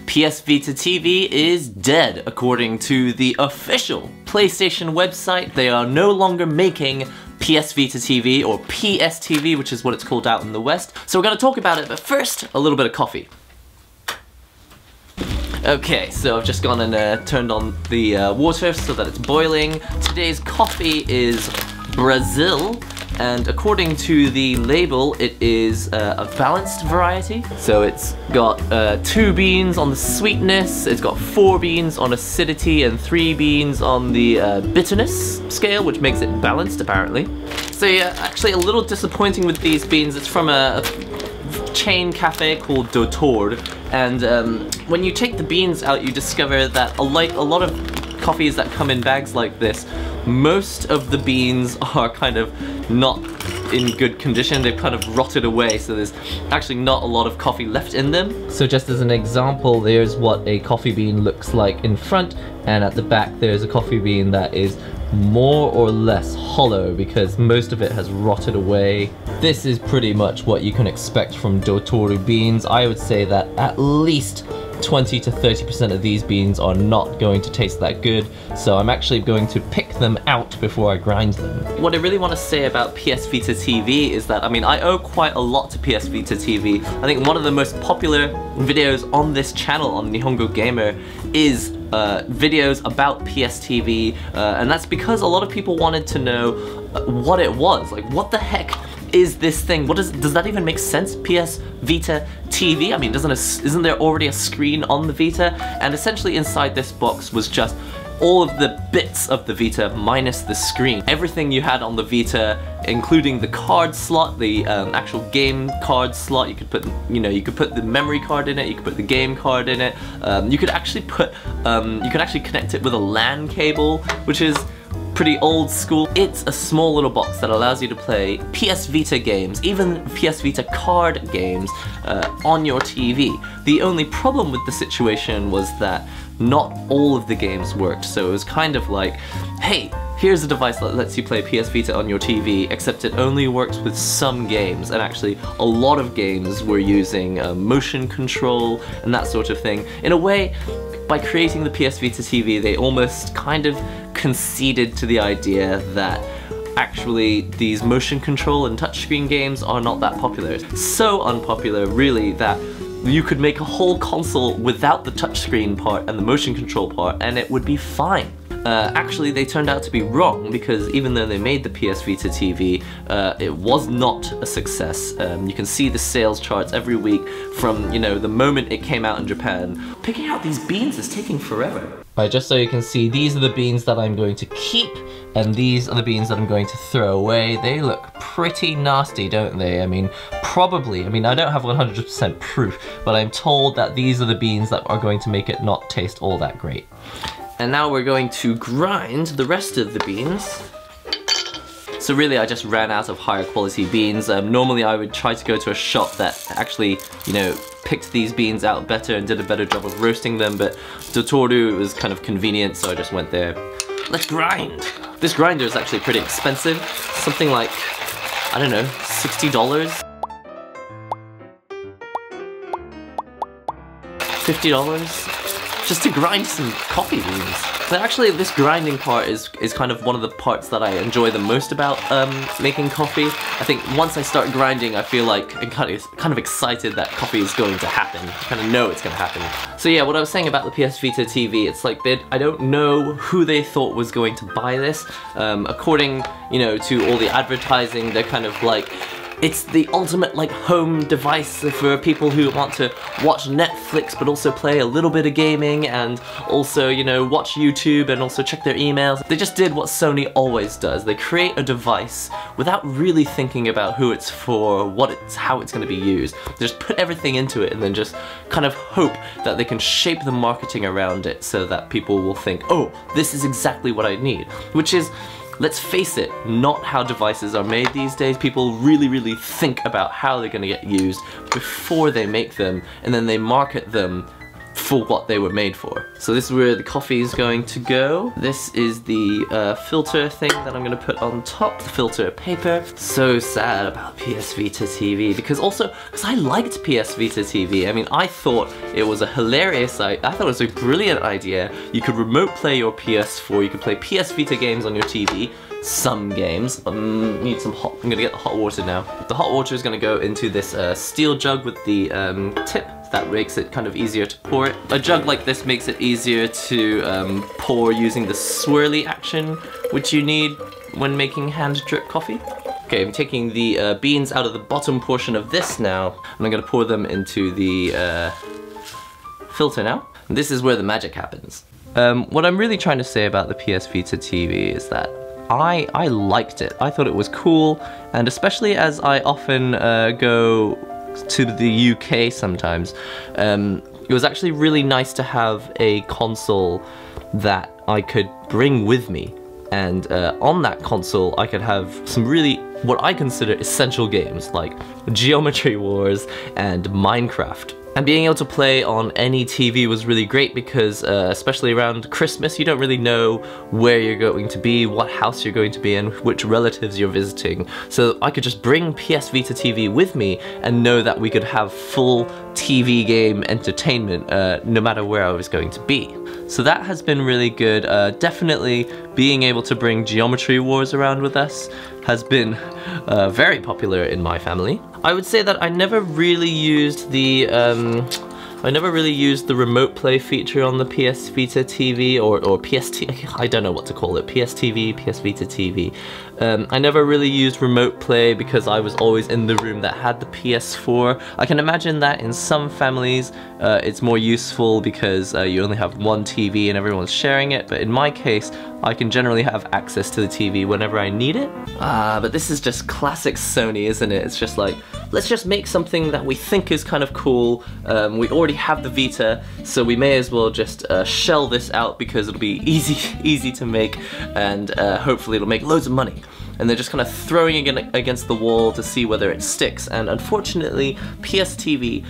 PS Vita TV is dead, according to the official PlayStation website. They are no longer making PS Vita TV, or PS TV, which is what it's called out in the West. So we're going to talk about it, but first, a little bit of coffee. Okay, so I've just gone and turned on the water so that it's boiling. Today's coffee is Brazil, and according to the label, it is a balanced variety. So it's got 2 beans on the sweetness, it's got 4 beans on acidity, and 3 beans on the bitterness scale, which makes it balanced, apparently. So yeah, actually a little disappointing with these beans. It's from a chain cafe called Doutor, and when you take the beans out, you discover that a lot of coffees that come in bags like this, most of the beans are kind of not in good condition. They've kind of rotted away, so there's actually not a lot of coffee left in them. So just as an example, there's what a coffee bean looks like in front, and at the back there's a coffee bean that is more or less hollow because most of it has rotted away. This is pretty much what you can expect from Doutor beans. I would say that at least 20 to 30% of these beans are not going to taste that good, so I'm actually going to pick them out before I grind them. What I really want to say about PS Vita TV is that, I mean, I owe quite a lot to PS Vita TV. I think one of the most popular videos on this channel, on NihongoGamer, is videos about PS TV, and that's because a lot of people wanted to know what it was. Like, what the heck is this thing? Does that even make sense? PS Vita TV? I mean, isn't there already a screen on the Vita? And essentially inside this box was just all of the bits of the Vita minus the screen. Everything you had on the Vita, including the card slot, the actual game card slot. You could put, you could put the memory card in it. You could put the game card in it. You could actually connect it with a LAN cable, which is pretty old school. It's a small little box that allows you to play PS Vita games, even PS Vita card games, on your TV. The only problem with the situation was that not all of the games worked, so it was kind of like, hey, here's a device that lets you play PS Vita on your TV, except it only works with some games, and actually a lot of games were using motion control and that sort of thing. In a way, by creating the PS Vita TV, they almost kind of conceded to the idea that actually these motion control and touchscreen games are not that popular. So unpopular, really, that you could make a whole console without the touchscreen part and the motion control part, and it would be fine. Actually, they turned out to be wrong, because even though they made the PS Vita TV, it was not a success. You can see the sales charts every week from, the moment it came out in Japan. Picking out these beans is taking forever. Right, just so you can see, these are the beans that I'm going to keep, and these are the beans that I'm going to throw away. They look pretty nasty, don't they? I mean, probably. I mean, I don't have 100% proof, but I'm told that these are the beans that are going to make it not taste all that great. And now we're going to grind the rest of the beans. So really, I just ran out of higher quality beans. Normally I would try to go to a shop that actually, picked these beans out better and did a better job of roasting them, but Doutor was kind of convenient, so I just went there. Let's grind! This grinder is actually pretty expensive. Something like, I don't know, $60? $50? Just to grind some coffee beans. But actually, this grinding part is kind of one of the parts that I enjoy the most about making coffee. I think once I start grinding, I feel like I'm kind of excited that coffee is going to happen. I kind of know it's going to happen. So yeah, what I was saying about the PS Vita TV, it's like I don't know who they thought was going to buy this. According, to all the advertising, they're kind of like, it's the ultimate home device for people who want to watch Netflix but also play a little bit of gaming and also, watch YouTube and also check their emails. They just did what Sony always does. They create a device without really thinking about who it's for, how it's going to be used. They just put everything into it and then just kind of hope that they can shape the marketing around it so that people will think, oh, this is exactly what I need. Which is, let's face it, not how devices are made these days. People really think about how they're going to get used before they make them, and then they market them for what they were made for. So this is where the coffee is going to go. This is the filter thing that I'm gonna put on top, the filter paper. So sad about PS Vita TV, because I liked PS Vita TV. I mean, I thought it was a hilarious, I thought it was a brilliant idea. You could remote play your PS4, you could play PS Vita games on your TV, some games. Need some hot, I'm gonna get the hot water now. The hot water is gonna go into this steel jug with the tip. That makes it kind of easier to pour it. A jug like this makes it easier to pour using the swirly action, which you need when making hand drip coffee. Okay, I'm taking the beans out of the bottom portion of this now, and I'm gonna pour them into the filter now. And this is where the magic happens. What I'm really trying to say about the PS Vita TV is that I liked it. I thought it was cool, and especially as I often go to the UK sometimes, it was actually really nice to have a console that I could bring with me, and on that console I could have some really, what I consider essential games like Geometry Wars and Minecraft. And being able to play on any TV was really great because, especially around Christmas, you don't really know where you're going to be, what house you're going to be in, which relatives you're visiting. So I could just bring PS Vita TV with me and know that we could have full TV game entertainment no matter where I was going to be. So that has been really good. Definitely being able to bring Geometry Wars around with us has been very popular in my family. I would say that I never really used the remote play feature on the PS Vita TV or I don't know what to call it, PS TV, PS Vita TV. I never really used remote play because I was always in the room that had the PS4. I can imagine that in some families it's more useful because you only have one TV and everyone's sharing it, but in my case I can generally have access to the TV whenever I need it. But this is just classic Sony, isn't it? It's just like, let's just make something that we think is kind of cool. We already have the Vita, so we may as well just shell this out because it'll be easy to make, and hopefully it'll make loads of money. And they're just kind of throwing it against the wall to see whether it sticks, and unfortunately PS TV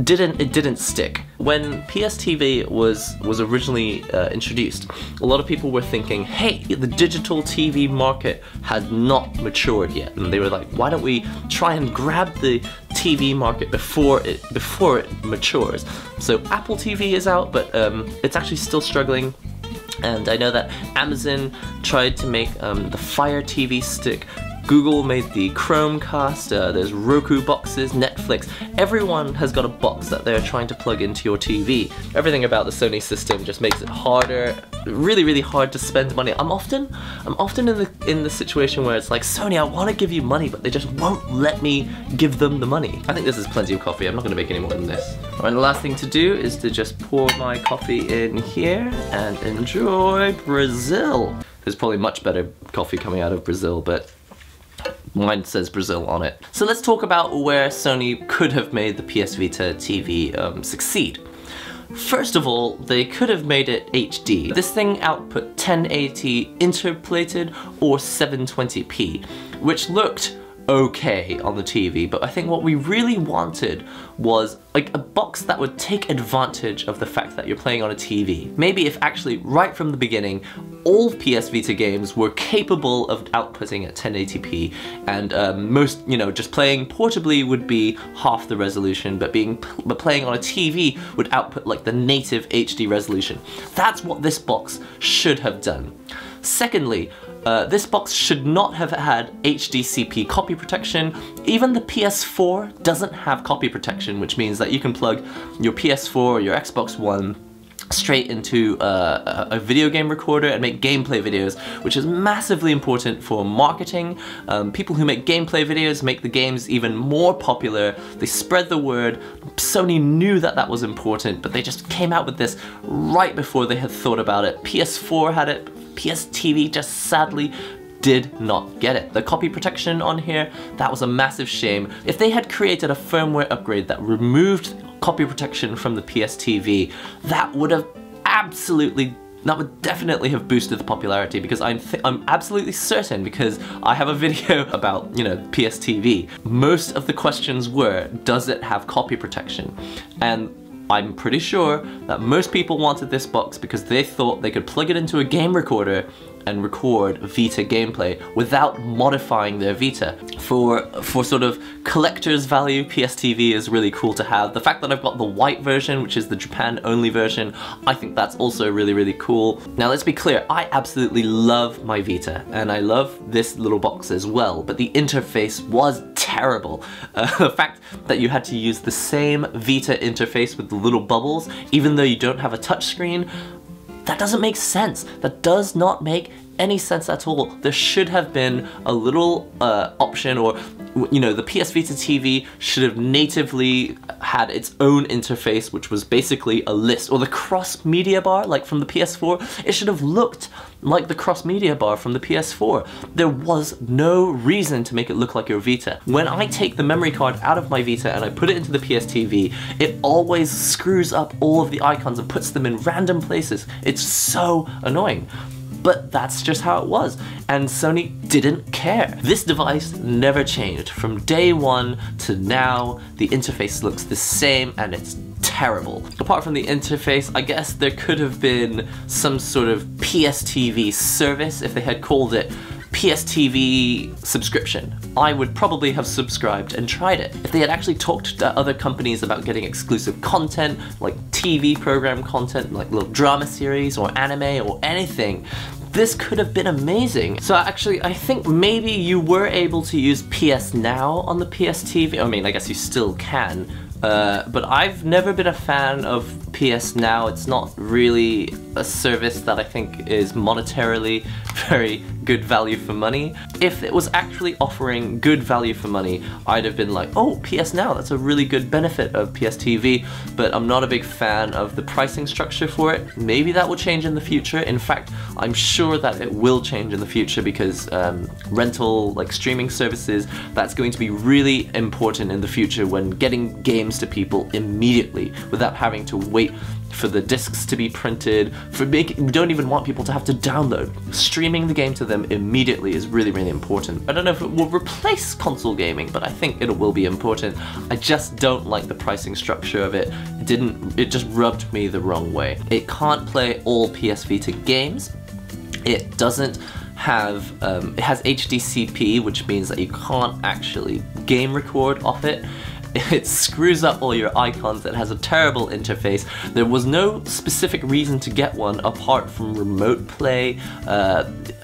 didn't stick. When PS TV was originally introduced, a lot of people were thinking, hey, the digital TV market has not matured yet, and they were like, why don't we try and grab the TV market before it matures? So Apple TV is out, but it's actually still struggling. And I know that Amazon tried to make the Fire TV stick. Google made the Chromecast, there's Roku boxes, Netflix. Everyone has got a box that they're trying to plug into your TV. Everything about the Sony system just makes it harder, really hard to spend money. I'm often in the situation where it's like, Sony, I want to give you money, but they just won't let me give them the money. I think this is plenty of coffee. I'm not going to make any more than this. Alright, the last thing to do is to just pour my coffee in here and enjoy Brazil. There's probably much better coffee coming out of Brazil, but mine says Brazil on it. So let's talk about where Sony could have made the PS Vita TV succeed. First of all, they could have made it HD. This thing output 1080 interpolated or 720p, which looked okay on the TV, but I think what we really wanted was like a box that would take advantage of the fact that you're playing on a TV. Maybe if actually right from the beginning all PS Vita games were capable of outputting at 1080p, and most, you know, just playing portably would be half the resolution, but playing on a TV would output like the native HD resolution. That's what this box should have done. Secondly, this box should not have had HDCP copy protection. Even the PS4 doesn't have copy protection, which means that you can plug your PS4 or your Xbox One straight into a video game recorder and make gameplay videos, which is massively important for marketing. People who make gameplay videos make the games even more popular. They spread the word. Sony knew that that was important, but they just came out with this right before they had thought about it. PS4 had it. PS TV just sadly did not get it. The copy protection on here, that was a massive shame. If they had created a firmware upgrade that removed copy protection from the PS TV, that would definitely have boosted the popularity, because I'm absolutely certain, because I have a video about, you know, PS TV. Most of the questions were, does it have copy protection? And I'm pretty sure that most people wanted this box because they thought they could plug it into a game recorder and record Vita gameplay without modifying their Vita. For sort of collector's value, PS TV is really cool to have. The fact that I've got the white version, which is the Japan only version, I think that's also really, really cool. Now let's be clear, I absolutely love my Vita, and I love this little box as well, but the interface was terrible. The fact that you had to use the same Vita interface with the little bubbles, even though you don't have a touchscreen, that doesn't make sense. That does not make any sense at all. There should have been a little option, or you know, the PS Vita TV should have natively had its own interface, which was basically a list, or the cross media bar like from the PS4. It should have looked like the cross media bar from the PS4. There was no reason to make it look like your Vita. When I take the memory card out of my Vita and I put it into the PS TV, it always screws up all of the icons and puts them in random places. It's so annoying. But that's just how it was, and Sony didn't care. This device never changed. From day one to now, the interface looks the same and it's terrible. Apart from the interface, I guess there could have been some sort of PS TV service if they had called it PS TV subscription. I would probably have subscribed and tried it. If they had actually talked to other companies about getting exclusive content, like TV program content, like little drama series or anime or anything, this could have been amazing. So actually, I think maybe you were able to use PS Now on the PS TV. I mean, I guess you still can. But I've never been a fan of PS Now. It's not really a service that I think is monetarily very good value for money. If it was actually offering good value for money, I'd have been like, oh, PS Now, that's a really good benefit of PS TV, but I'm not a big fan of the pricing structure for it. Maybe that will change in the future. In fact, I'm sure that it will change in the future because rental, like streaming services, that's going to be really important in the future when getting games to people immediately without having to wait for the discs to be printed, we don't even want people to have to download. Streaming the game to them immediately is really, really important. I don't know if it will replace console gaming, but I think it will be important. I just don't like the pricing structure of it. It just rubbed me the wrong way. It can't play all PS Vita games. It doesn't have, it has HDCP, which means that you can't actually game record off it. It screws up all your icons, it has a terrible interface. There was no specific reason to get one apart from remote play.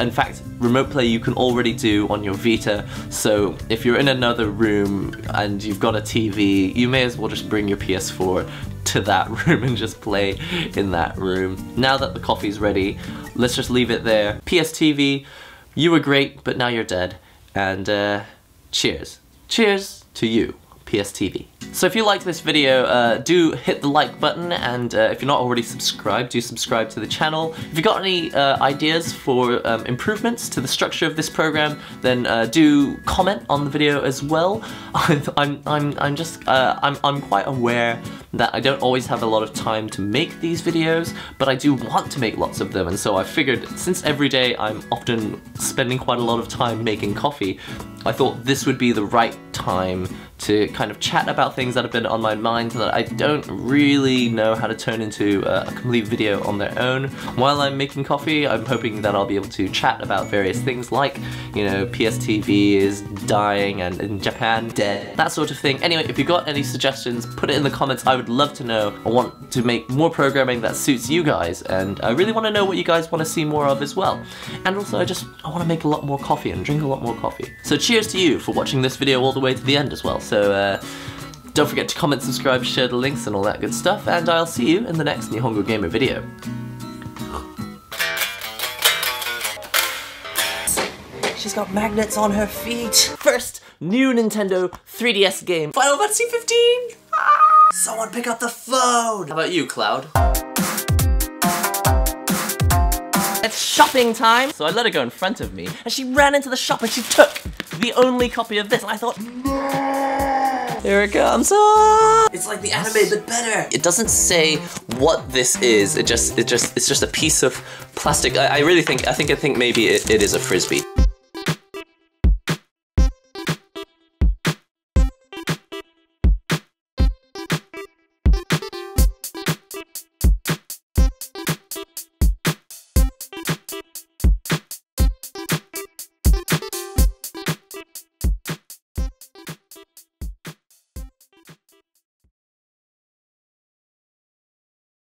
In fact, remote play you can already do on your Vita, so if you're in another room and you've got a TV, you may as well just bring your PS4 to that room and just play in that room. Now that the coffee's ready, let's just leave it there. PS TV, you were great, but now you're dead. And cheers. Cheers to you, PS TV. So if you liked this video, do hit the like button, and if you're not already subscribed, do subscribe to the channel. If you've got any ideas for improvements to the structure of this program, then do comment on the video as well. I'm quite aware that I don't always have a lot of time to make these videos, but I do want to make lots of them, and so I figured since every day I'm often spending quite a lot of time making coffee, I thought this would be the right time to kind of chat about things that have been on my mind that I don't really know how to turn into a complete video on their own. While I'm making coffee, I'm hoping that I'll be able to chat about various things like, you know, PS TV is dying and in Japan dead, that sort of thing. Anyway, if you've got any suggestions, put it in the comments. I would love to know. I want to make more programming that suits you guys, and I really want to know what you guys want to see more of as well. And also, I want to make a lot more coffee and drink a lot more coffee. So cheers to you for watching this video all the way to the end as well. So don't forget to comment, subscribe, share the links and all that good stuff, and I'll see you in the next NihongoGamer video. She's got magnets on her feet. First, new Nintendo 3DS game, Final Fantasy 15! Ah! Someone pick up the phone! How about you, Cloud? It's shopping time! So I let her go in front of me, and she ran into the shop and she took the only copy of this, and I thought, no! Here it comes. Ah! It's like the anime, but better. It doesn't say what this is. It's just a piece of plastic. I think maybe it is a frisbee.